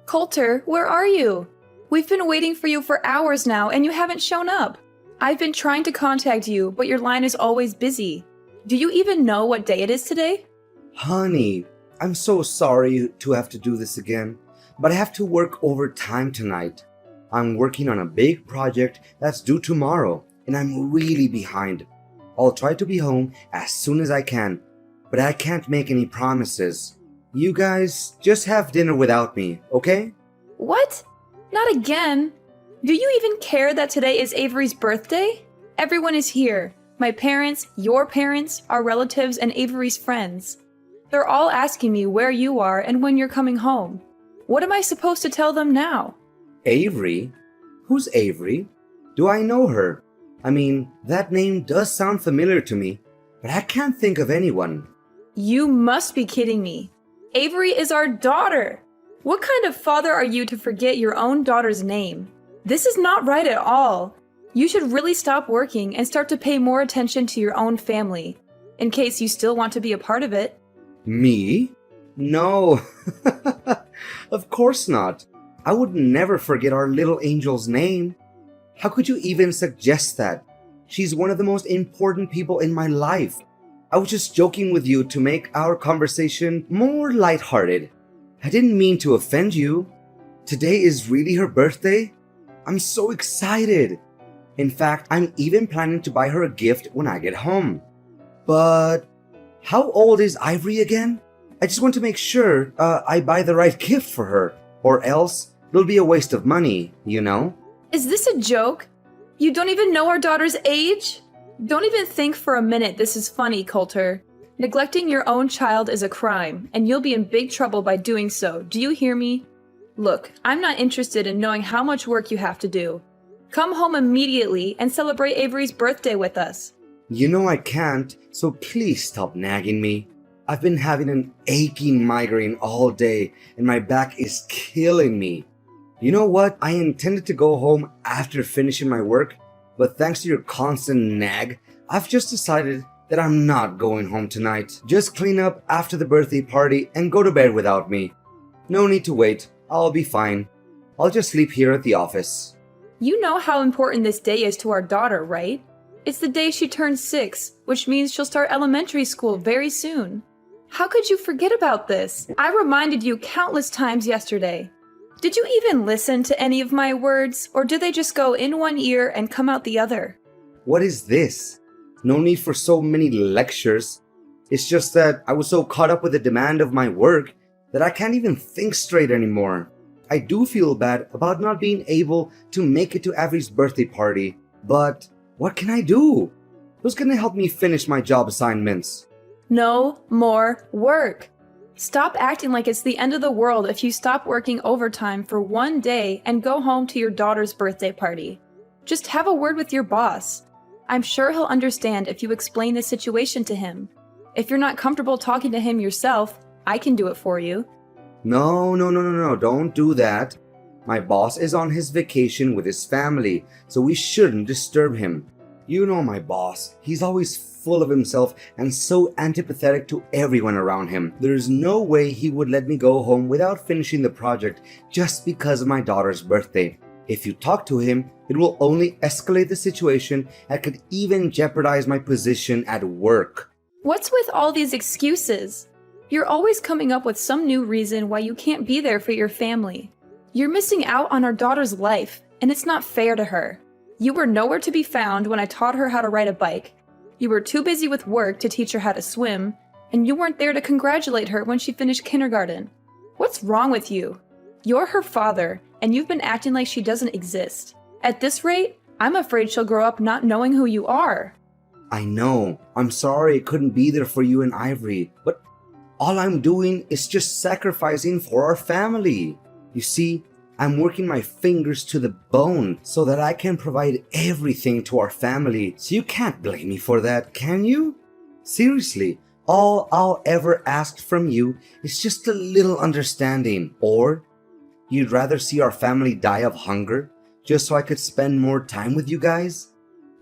Coulter, where are you? We've been waiting for you for hours now and you haven't shown up. I've been trying to contact you, but your line is always busy. Do you even know what day it is today? Honey, I'm so sorry to have to do this again, but I have to work overtime tonight. I'm working on a big project that's due tomorrow, and I'm really behind. I'll try to be home as soon as I can, but I can't make any promises. You guys just have dinner without me, okay? What? Not again. Do you even care that today is Avery's birthday? Everyone is here. My parents, your parents, our relatives, and Avery's friends. They're all asking me where you are and when you're coming home. What am I supposed to tell them now? Avery? Who's Avery? Do I know her? I mean, that name does sound familiar to me, but I can't think of anyone. You must be kidding me. Avery is our daughter. What kind of father are you to forget your own daughter's name? This is not right at all. You should really stop working and start to pay more attention to your own family, in case you still want to be a part of it. Me? No. Of course not. I would never forget our little angel's name. How could you even suggest that? She's one of the most important people in my life. I was just joking with you to make our conversation more lighthearted. I didn't mean to offend you. Today is really her birthday. I'm so excited. In fact, I'm even planning to buy her a gift when I get home. But how old is Ivory again? I just want to make sure I buy the right gift for her, or else it'll be a waste of money, you know? Is this a joke? You don't even know our daughter's age? Don't even think for a minute this is funny, Coulter. Neglecting your own child is a crime, and you'll be in big trouble by doing so. Do you hear me? Look, I'm not interested in knowing how much work you have to do. Come home immediately and celebrate Avery's birthday with us. You know I can't, so please stop nagging me. I've been having an aching migraine all day, and my back is killing me. You know what? I intended to go home after finishing my work, but thanks to your constant nag, I've just decided that I'm not going home tonight. Just clean up after the birthday party and go to bed without me. No need to wait. I'll be fine. I'll just sleep here at the office. You know how important this day is to our daughter, right? It's the day she turns 6, which means she'll start elementary school very soon. How could you forget about this? I reminded you countless times yesterday. Did you even listen to any of my words, or did they just go in one ear and come out the other? What is this? No need for so many lectures. It's just that I was so caught up with the demand of my work that I can't even think straight anymore. I do feel bad about not being able to make it to Avery's birthday party, but what can I do? Who's gonna help me finish my job assignments? No more work. Stop acting like it's the end of the world if you stop working overtime for one day and go home to your daughter's birthday party. Just have a word with your boss. I'm sure he'll understand if you explain the situation to him. If you're not comfortable talking to him yourself, I can do it for you. No, don't do that. My boss is on his vacation with his family, so we shouldn't disturb him. You know my boss. He's always full of himself and so antipathetic to everyone around him. There's no way he would let me go home without finishing the project just because of my daughter's birthday. If you talk to him, it will only escalate the situation and could even jeopardize my position at work. What's with all these excuses? You're always coming up with some new reason why you can't be there for your family. You're missing out on our daughter's life, and it's not fair to her. You were nowhere to be found when I taught her how to ride a bike. You were too busy with work to teach her how to swim, and you weren't there to congratulate her when she finished kindergarten. What's wrong with you? You're her father, and you've been acting like she doesn't exist. At this rate, I'm afraid she'll grow up not knowing who you are. I know. I'm sorry I couldn't be there for you and Ivory, but all I'm doing is just sacrificing for our family. You see, I'm working my fingers to the bone so that I can provide everything to our family. So you can't blame me for that, can you? Seriously, all I'll ever ask from you is just a little understanding. Or you'd rather see our family die of hunger just so I could spend more time with you guys?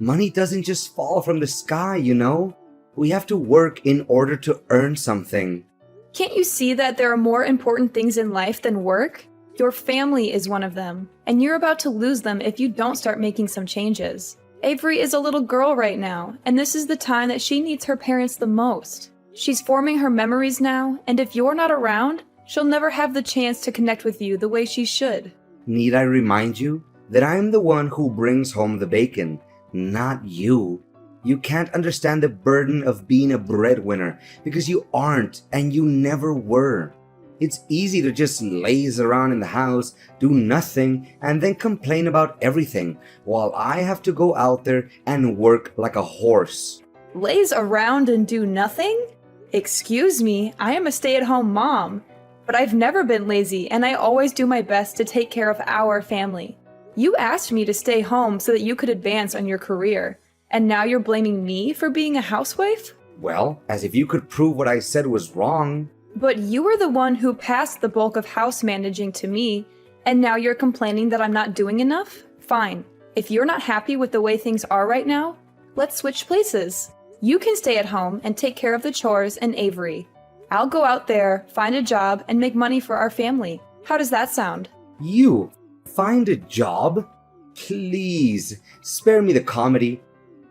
Money doesn't just fall from the sky, you know? We have to work in order to earn something. Can't you see that there are more important things in life than work? Your family is one of them, and you're about to lose them if you don't start making some changes. Avery is a little girl right now, and this is the time that she needs her parents the most. She's forming her memories now, and if you're not around, she'll never have the chance to connect with you the way she should. Need I remind you that I am the one who brings home the bacon, not you? You can't understand the burden of being a breadwinner because you aren't and you never were. It's easy to just laze around in the house, do nothing, and then complain about everything, while I have to go out there and work like a horse. Laze around and do nothing? Excuse me, I am a stay-at-home mom. But I've never been lazy, and I always do my best to take care of our family. You asked me to stay home so that you could advance on your career, and now you're blaming me for being a housewife? Well, as if you could prove what I said was wrong. But you were the one who passed the bulk of house managing to me, and now you're complaining that I'm not doing enough? Fine. If you're not happy with the way things are right now, let's switch places. You can stay at home and take care of the chores and Avery. I'll go out there, find a job, and make money for our family. How does that sound? You? Find a job? Please, spare me the comedy.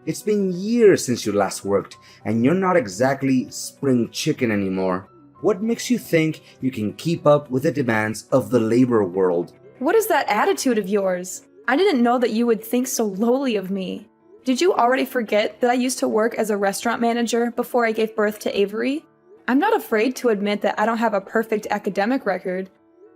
It's been years since you last worked, and you're not exactly spring chicken anymore. What makes you think you can keep up with the demands of the labor world? What is that attitude of yours? I didn't know that you would think so lowly of me. Did you already forget that I used to work as a restaurant manager before I gave birth to Avery? I'm not afraid to admit that I don't have a perfect academic record,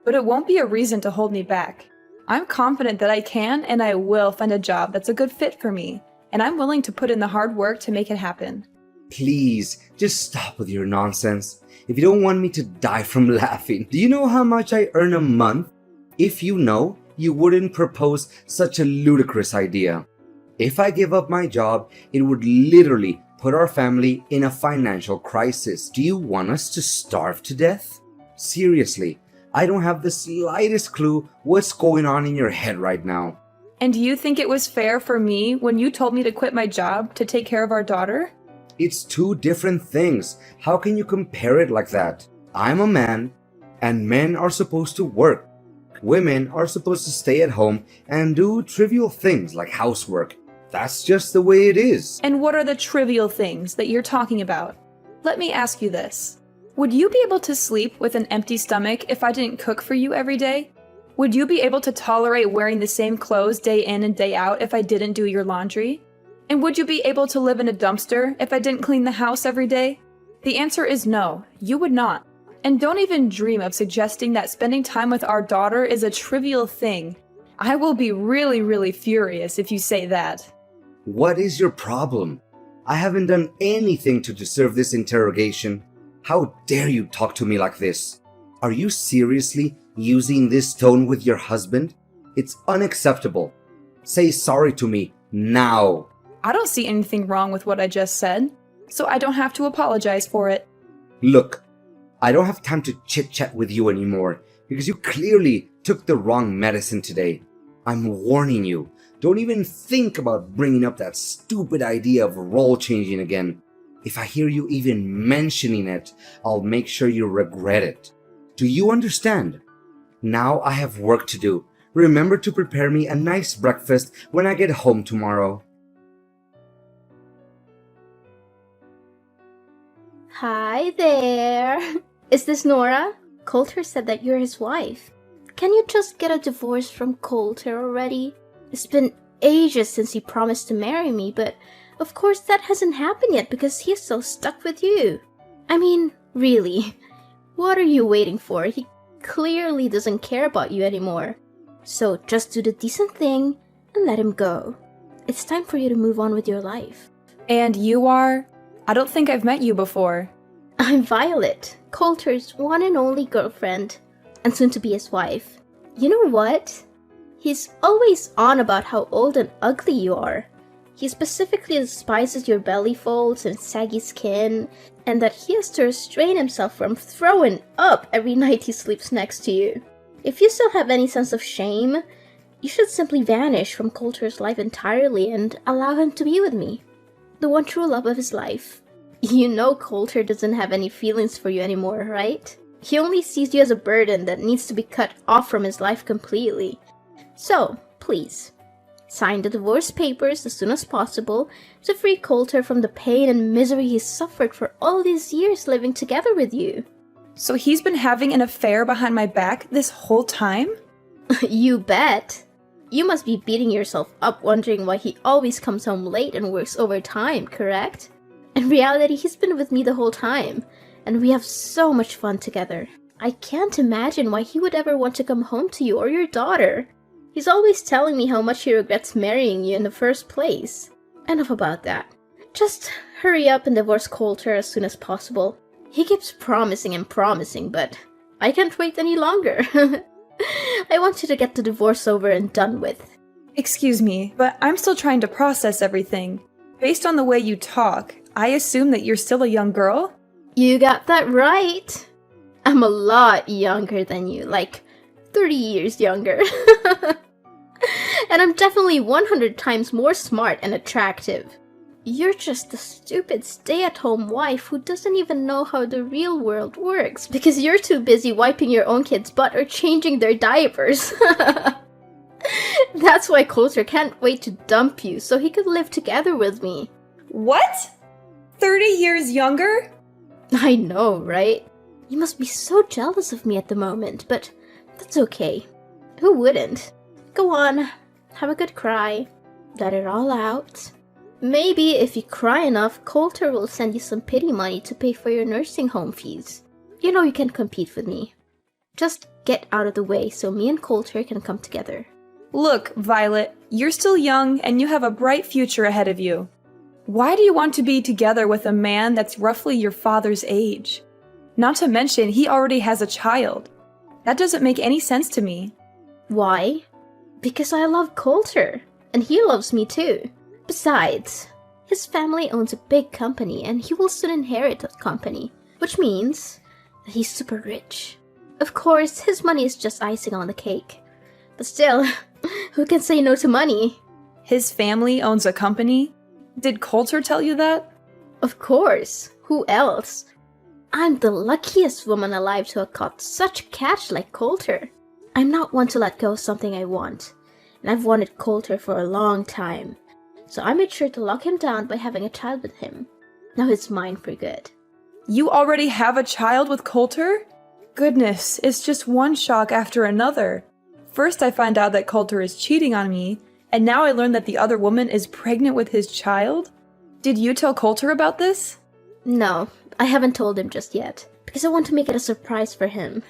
but it won't be a reason to hold me back. I'm confident that I can and I will find a job that's a good fit for me, and I'm willing to put in the hard work to make it happen. Please, just stop with your nonsense. If you don't want me to die from laughing, do you know how much I earn a month? If you know, you wouldn't propose such a ludicrous idea. If I give up my job, it would literally put our family in a financial crisis. Do you want us to starve to death? Seriously, I don't have the slightest clue what's going on in your head right now. And do you think it was fair for me when you told me to quit my job to take care of our daughter? It's two different things. How can you compare it like that? I'm a man, and men are supposed to work. Women are supposed to stay at home and do trivial things like housework. That's just the way it is. And what are the trivial things that you're talking about? Let me ask you this. Would you be able to sleep with an empty stomach if I didn't cook for you every day? Would you be able to tolerate wearing the same clothes day in and day out if I didn't do your laundry? And would you be able to live in a dumpster if I didn't clean the house every day? The answer is no, you would not. And don't even dream of suggesting that spending time with our daughter is a trivial thing. I will be really furious if you say that. What is your problem? I haven't done anything to deserve this interrogation. How dare you talk to me like this? Are you seriously using this tone with your husband? It's unacceptable. Say sorry to me now. I don't see anything wrong with what I just said, so I don't have to apologize for it. Look, I don't have time to chit-chat with you anymore because you clearly took the wrong medicine today. I'm warning you, don't even think about bringing up that stupid idea of role changing again. If I hear you even mentioning it, I'll make sure you regret it. Do you understand? Now I have work to do. Remember to prepare me a nice breakfast when I get home tomorrow. Hi there. Is this Nora? Coulter said that you're his wife. Can you just get a divorce from Coulter already? It's been ages since he promised to marry me, but of course that hasn't happened yet because he's so stuck with you. I mean, really, what are you waiting for? He clearly doesn't care about you anymore. So just do the decent thing and let him go. It's time for you to move on with your life. And you are? I don't think I've met you before. I'm Violet, Coulter's one and only girlfriend, and soon to be his wife. You know what? He's always on about how old and ugly you are. He specifically despises your belly folds and saggy skin, and that he has to restrain himself from throwing up every night he sleeps next to you. If you still have any sense of shame, you should simply vanish from Coulter's life entirely and allow him to be with me, the one true love of his life. You know Coulter doesn't have any feelings for you anymore, right? He only sees you as a burden that needs to be cut off from his life completely. So, please, sign the divorce papers as soon as possible to free Coulter from the pain and misery he's suffered for all these years living together with you. So he's been having an affair behind my back this whole time? You bet. You must be beating yourself up wondering why he always comes home late and works overtime, correct? In reality, he's been with me the whole time, and we have so much fun together. I can't imagine why he would ever want to come home to you or your daughter. He's always telling me how much he regrets marrying you in the first place. Enough about that. Just hurry up and divorce Coulter as soon as possible. He keeps promising and promising, but I can't wait any longer. I want you to get the divorce over and done with. Excuse me, but I'm still trying to process everything. Based on the way you talk, I assume that you're still a young girl? You got that right. I'm a lot younger than you, like 30 years younger. And I'm definitely 100 times more smart and attractive. You're just a stupid stay-at-home wife who doesn't even know how the real world works because you're too busy wiping your own kid's butt or changing their diapers. That's why Coulter can't wait to dump you so he could live together with me. What? 30 years younger? I know, right? You must be so jealous of me at the moment, but that's okay. Who wouldn't? Go on, have a good cry. Let it all out. Maybe if you cry enough, Coulter will send you some pity money to pay for your nursing home fees. You know you can compete with me. Just get out of the way so me and Coulter can come together. Look, Violet, you're still young and you have a bright future ahead of you. Why do you want to be together with a man that's roughly your father's age? Not to mention, he already has a child. That doesn't make any sense to me. Why? Because I love Coulter, and he loves me too. Besides, his family owns a big company and he will soon inherit that company, which means that he's super rich. Of course, his money is just icing on the cake. But still, who can say no to money? His family owns a company? Did Coulter tell you that? Of course. Who else? I'm the luckiest woman alive to have caught such cash like Coulter. I'm not one to let go of something I want, and I've wanted Coulter for a long time. So I made sure to lock him down by having a child with him. Now he's mine for good. You already have a child with Coulter? Goodness, it's just one shock after another. First I find out that Coulter is cheating on me, and now I learn that the other woman is pregnant with his child? Did you tell Coulter about this? No, I haven't told him just yet, because I want to make it a surprise for him.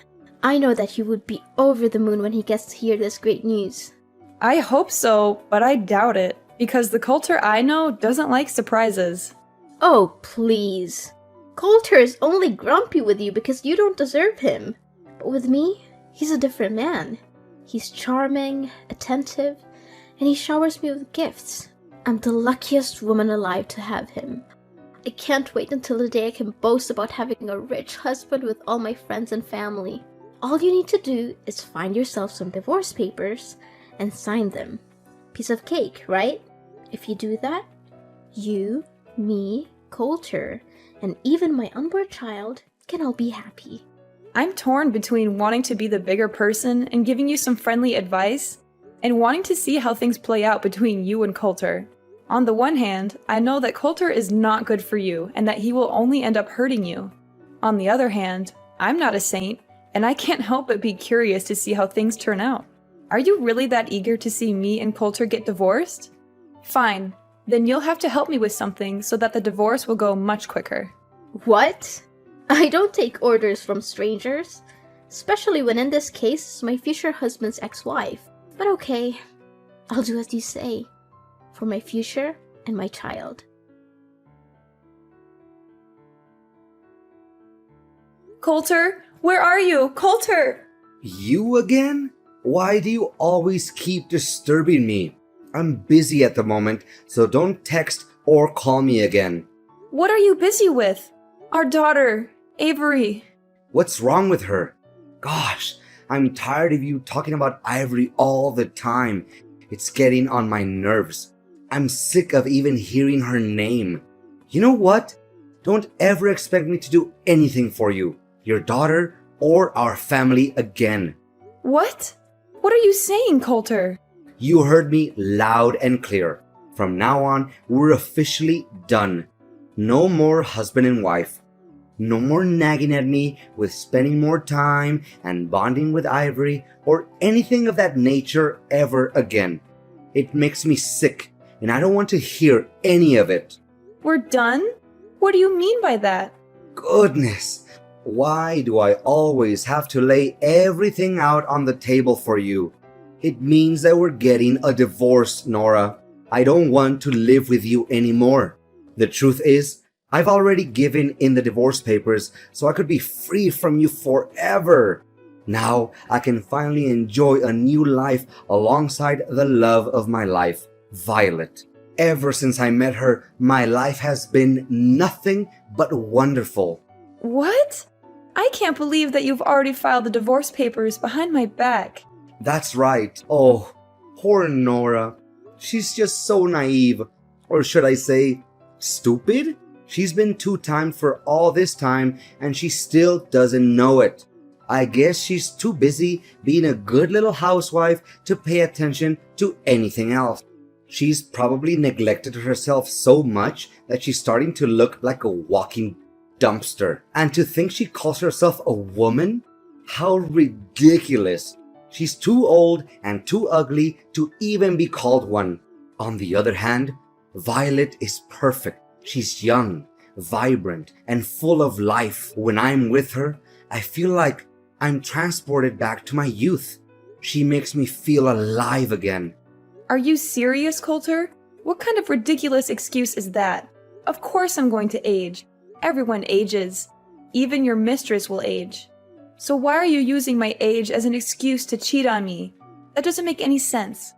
I know that he would be over the moon when he gets to hear this great news. I hope so, but I doubt it, because the Coulter I know doesn't like surprises. Oh, please. Coulter is only grumpy with you because you don't deserve him. But with me, he's a different man. He's charming, attentive, and he showers me with gifts. I'm the luckiest woman alive to have him. I can't wait until the day I can boast about having a rich husband with all my friends and family. All you need to do is find yourself some divorce papers and sign them. Piece of cake, right? If you do that, you, me, Coulter, and even my unborn child can all be happy. I'm torn between wanting to be the bigger person and giving you some friendly advice, and wanting to see how things play out between you and Coulter. On the one hand, I know that Coulter is not good for you and that he will only end up hurting you. On the other hand, I'm not a saint, and I can't help but be curious to see how things turn out. Are you really that eager to see me and Coulter get divorced? Fine, then you'll have to help me with something so that the divorce will go much quicker. What? I don't take orders from strangers, especially when in this case it's my future husband's ex-wife. But okay, I'll do as you say, for my future and my child. Coulter, where are you? Coulter! You again? Why do you always keep disturbing me? I'm busy at the moment, so don't text or call me again. What are you busy with? Our daughter, Avery. What's wrong with her? Gosh, I'm tired of you talking about Ivory all the time. It's getting on my nerves. I'm sick of even hearing her name. You know what? Don't ever expect me to do anything for you. Your daughter or our family again. What? What are you saying, Coulter? You heard me loud and clear. From now on, we're officially done. No more husband and wife. No more nagging at me with spending more time and bonding with Ivory or anything of that nature ever again. It makes me sick, and I don't want to hear any of it. We're done? What do you mean by that? Goodness, why do I always have to lay everything out on the table for you? It means that we're getting a divorce, Nora. I don't want to live with you anymore. The truth is, I've already given in the divorce papers so I could be free from you forever. Now I can finally enjoy a new life alongside the love of my life, Violet. Ever since I met her, my life has been nothing but wonderful. What? I can't believe that you've already filed the divorce papers behind my back. That's right. Oh, poor Nora. She's just so naive. Or should I say, stupid? She's been two-timed for all this time and she still doesn't know it. I guess she's too busy being a good little housewife to pay attention to anything else. She's probably neglected herself so much that she's starting to look like a walking dumpster. And to think she calls herself a woman? How ridiculous. She's too old and too ugly to even be called one. On the other hand, Violet is perfect. She's young, vibrant, and full of life. When I'm with her, I feel like I'm transported back to my youth. She makes me feel alive again. Are you serious, Coulter? What kind of ridiculous excuse is that? Of course I'm going to age. Everyone ages. Even your mistress will age. So why are you using my age as an excuse to cheat on me? That doesn't make any sense.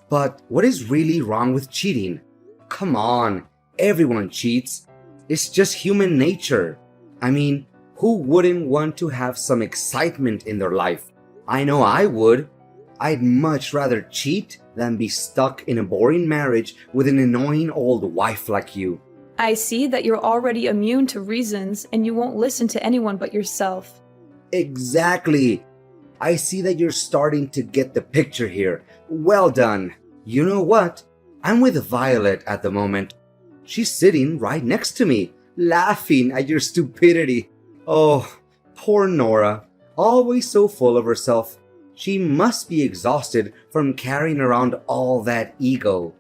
But what is really wrong with cheating? Come on, everyone cheats. It's just human nature. I mean, who wouldn't want to have some excitement in their life? I know I would. I'd much rather cheat than be stuck in a boring marriage with an annoying old wife like you. I see that you're already immune to reasons and you won't listen to anyone but yourself. Exactly. I see that you're starting to get the picture here. Well done. You know what? I'm with Violet at the moment. She's sitting right next to me, laughing at your stupidity. Oh, poor Nora. Always so full of herself. She must be exhausted from carrying around all that ego.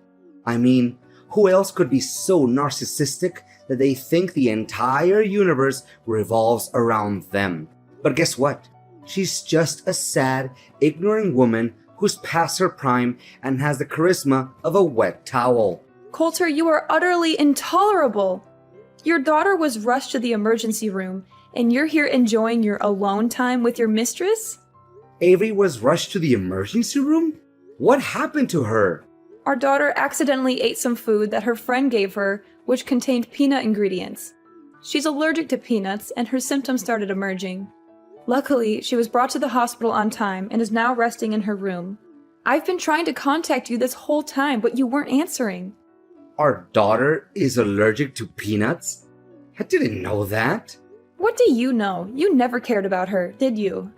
I mean, who else could be so narcissistic that they think the entire universe revolves around them? But guess what? She's just a sad, ignorant woman who's past her prime and has the charisma of a wet towel. Coulter, you are utterly intolerable. Your daughter was rushed to the emergency room, and you're here enjoying your alone time with your mistress? Avery was rushed to the emergency room? What happened to her? Our daughter accidentally ate some food that her friend gave her, which contained peanut ingredients. She's allergic to peanuts, and her symptoms started emerging. Luckily, she was brought to the hospital on time and is now resting in her room. I've been trying to contact you this whole time, but you weren't answering. Our daughter is allergic to peanuts? I didn't know that. What do you know? You never cared about her, did you?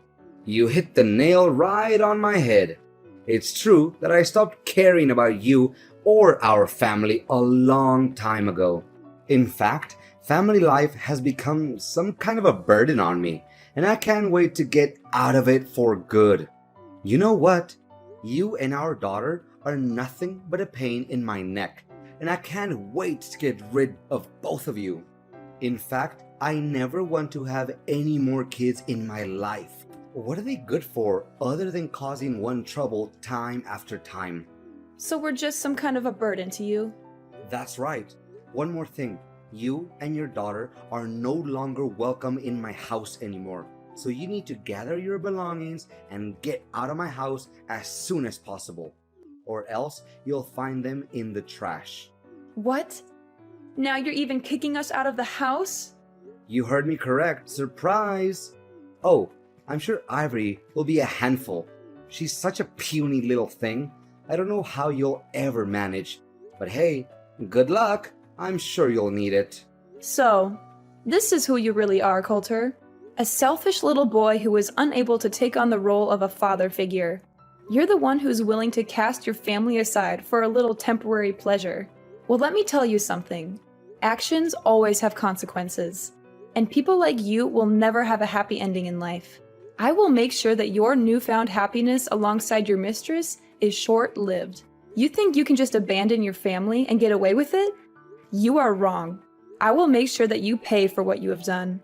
You hit the nail right on my head. It's true that I stopped caring about you or our family a long time ago. In fact, family life has become some kind of a burden on me, and I can't wait to get out of it for good. You know what? You and our daughter are nothing but a pain in my neck, and I can't wait to get rid of both of you. In fact, I never want to have any more kids in my life. What are they good for other than causing one trouble time after time? So we're just some kind of a burden to you? That's right. One more thing. You and your daughter are no longer welcome in my house anymore. So you need to gather your belongings and get out of my house as soon as possible. Or else you'll find them in the trash. What? Now you're even kicking us out of the house? You heard me correct. Surprise! Oh, I'm sure Ivory will be a handful. She's such a puny little thing. I don't know how you'll ever manage. But hey, good luck. I'm sure you'll need it. So, this is who you really are, Coulter. A selfish little boy who was unable to take on the role of a father figure. You're the one who's willing to cast your family aside for a little temporary pleasure. Well, let me tell you something. Actions always have consequences. And people like you will never have a happy ending in life. I will make sure that your newfound happiness alongside your mistress is short-lived. You think you can just abandon your family and get away with it? You are wrong. I will make sure that you pay for what you have done.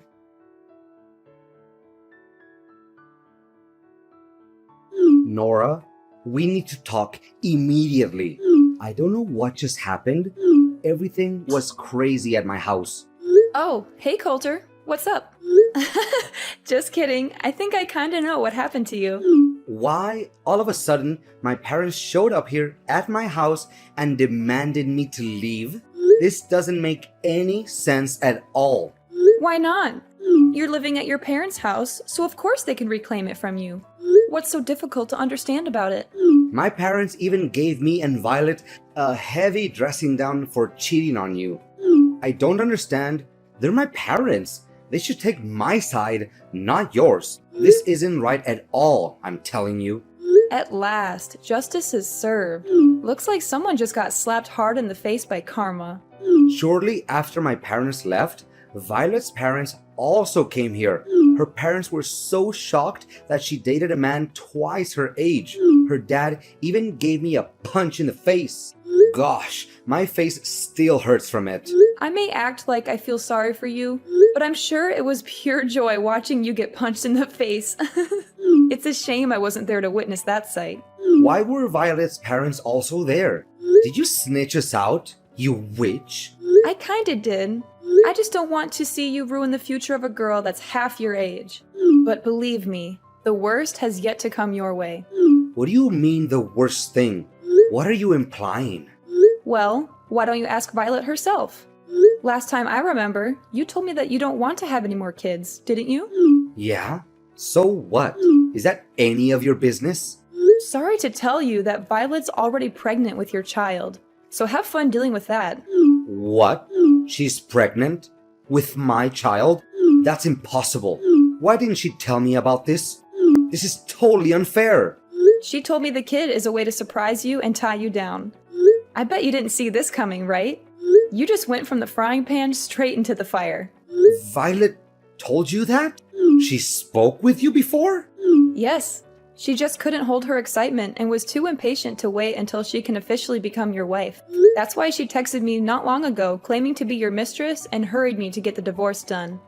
Nora, we need to talk immediately. I don't know what just happened. Everything was crazy at my house. Oh, hey Coulter, what's up? Just kidding, I think I kinda know what happened to you. Why, all of a sudden, my parents showed up here at my house and demanded me to leave? This doesn't make any sense at all. Why not? You're living at your parents' house, so of course they can reclaim it from you. What's so difficult to understand about it? My parents even gave me and Violet a heavy dressing down for cheating on you. I don't understand. They're my parents. They should take my side, not yours. This isn't right at all, I'm telling you. At last, justice is served. Looks like someone just got slapped hard in the face by karma. Shortly after my parents left, Violet's parents also came here. Her parents were so shocked that she dated a man twice her age. Her dad even gave me a punch in the face. Gosh, my face still hurts from it. I may act like I feel sorry for you, but I'm sure it was pure joy watching you get punched in the face. It's a shame I wasn't there to witness that sight. Why were Violet's parents also there? Did you snitch us out, you witch? I kinda did. I just don't want to see you ruin the future of a girl that's half your age. But believe me, the worst has yet to come your way. What do you mean the worst thing? What are you implying? Well, why don't you ask Violet herself? Last time I remember, you told me that you don't want to have any more kids, didn't you? Yeah? So what? Is that any of your business? Sorry to tell you that Violet's already pregnant with your child, so have fun dealing with that. What? She's pregnant? With my child? That's impossible. Why didn't she tell me about this? This is totally unfair. She told me the kid is a way to surprise you and tie you down. I bet you didn't see this coming, right? You just went from the frying pan straight into the fire. Violet told you that? She spoke with you before? Yes, she just couldn't hold her excitement and was too impatient to wait until she can officially become your wife. That's why she texted me not long ago claiming to be your mistress and hurried me to get the divorce done.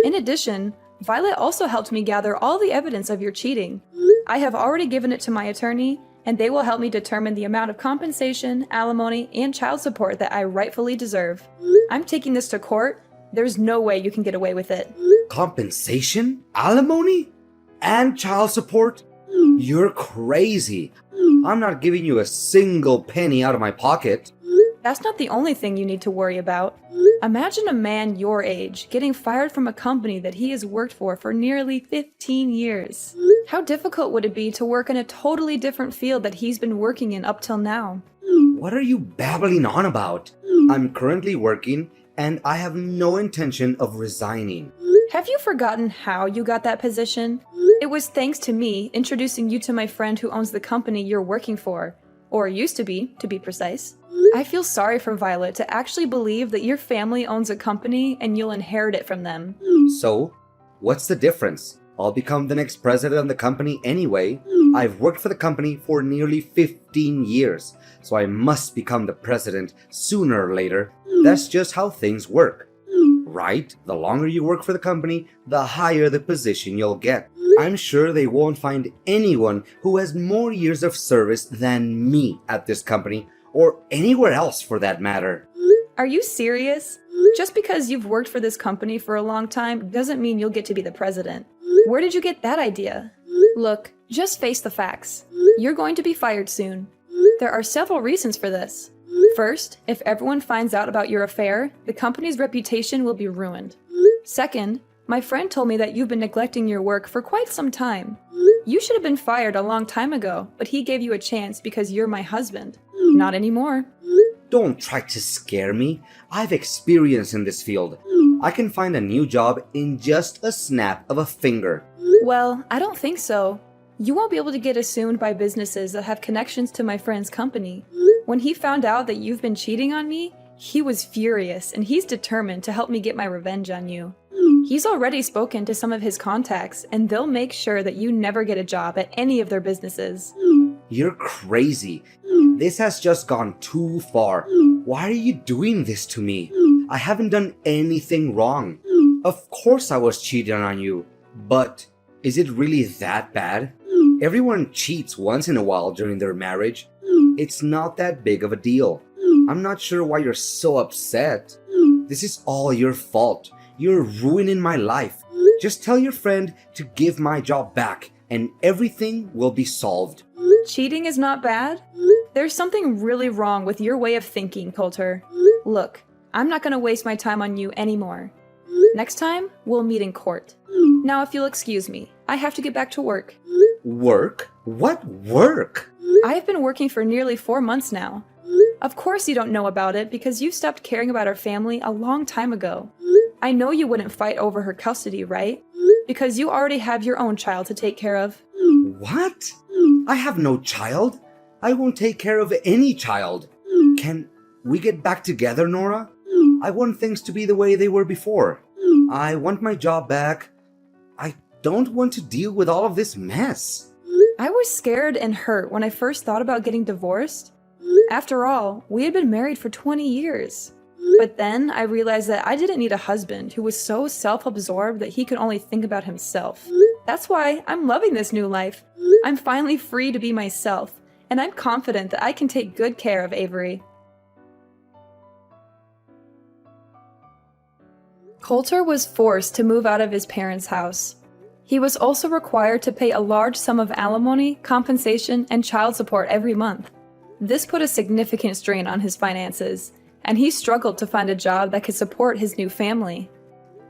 In addition, Violet also helped me gather all the evidence of your cheating. I have already given it to my attorney, and they will help me determine the amount of compensation, alimony, and child support that I rightfully deserve. I'm taking this to court. There's no way you can get away with it. Compensation? Alimony? And child support? You're crazy. I'm not giving you a single penny out of my pocket. That's not the only thing you need to worry about. Imagine a man your age getting fired from a company that he has worked for nearly 15 years. How difficult would it be to work in a totally different field that he's been working in up till now? What are you babbling on about? I'm currently working and I have no intention of resigning. Have you forgotten how you got that position? It was thanks to me introducing you to my friend who owns the company you're working for. Or used to be precise. I feel sorry for Violet to actually believe that your family owns a company and you'll inherit it from them. So, what's the difference? I'll become the next president of the company anyway. I've worked for the company for nearly 15 years, so I must become the president sooner or later. That's just how things work. Right? The longer you work for the company, the higher the position you'll get. I'm sure they won't find anyone who has more years of service than me at this company, or anywhere else for that matter. Are you serious? Just because you've worked for this company for a long time doesn't mean you'll get to be the president. Where did you get that idea? Look, just face the facts. You're going to be fired soon. There are several reasons for this. First, if everyone finds out about your affair, the company's reputation will be ruined. Second, my friend told me that you've been neglecting your work for quite some time. You should have been fired a long time ago, but he gave you a chance because you're my husband. Not anymore. Don't try to scare me. I've experience in this field. I can find a new job in just a snap of a finger. Well, I don't think so. You won't be able to get assumed by businesses that have connections to my friend's company. When he found out that you've been cheating on me, he was furious and he's determined to help me get my revenge on you. He's already spoken to some of his contacts and they'll make sure that you never get a job at any of their businesses. You're crazy. This has just gone too far. Why are you doing this to me? I haven't done anything wrong. Of course I was cheating on you, but is it really that bad? Everyone cheats once in a while during their marriage. It's not that big of a deal. I'm not sure why you're so upset. This is all your fault. You're ruining my life. Just tell your friend to give my job back and everything will be solved. Cheating is not bad? There's something really wrong with your way of thinking, Coulter. Look, I'm not going to waste my time on you anymore. Next time, we'll meet in court. Now, if you'll excuse me, I have to get back to work. Work? What work? I have been working for nearly 4 months now. Of course you don't know about it because you stopped caring about our family a long time ago. I know you wouldn't fight over her custody, right? Because you already have your own child to take care of. What? I have no child. I won't take care of any child. Can we get back together, Nora? I want things to be the way they were before. I want my job back. I don't want to deal with all of this mess. I was scared and hurt when I first thought about getting divorced. After all, we had been married for 20 years. But then I realized that I didn't need a husband who was so self-absorbed that he could only think about himself. That's why I'm loving this new life. I'm finally free to be myself, and I'm confident that I can take good care of Avery. Coulter was forced to move out of his parents' house. He was also required to pay a large sum of alimony, compensation, and child support every month. This put a significant strain on his finances, and he struggled to find a job that could support his new family.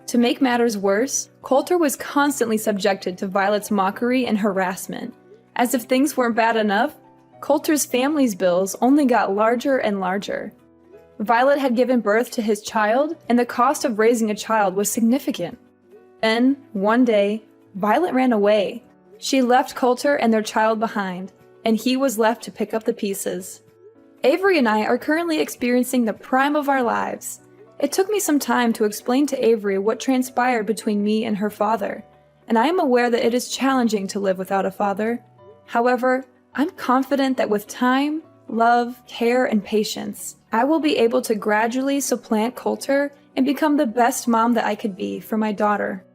To make matters worse, Coulter was constantly subjected to Violet's mockery and harassment. As if things weren't bad enough, Coulter's family's bills only got larger and larger. Violet had given birth to his child, and the cost of raising a child was significant. Then, one day, Violet ran away. She left Coulter and their child behind, and he was left to pick up the pieces. Avery and I are currently experiencing the prime of our lives. It took me some time to explain to Avery what transpired between me and her father, and I am aware that it is challenging to live without a father. However, I'm confident that with time, love, care, and patience, I will be able to gradually supplant Coulter and become the best mom that I could be for my daughter.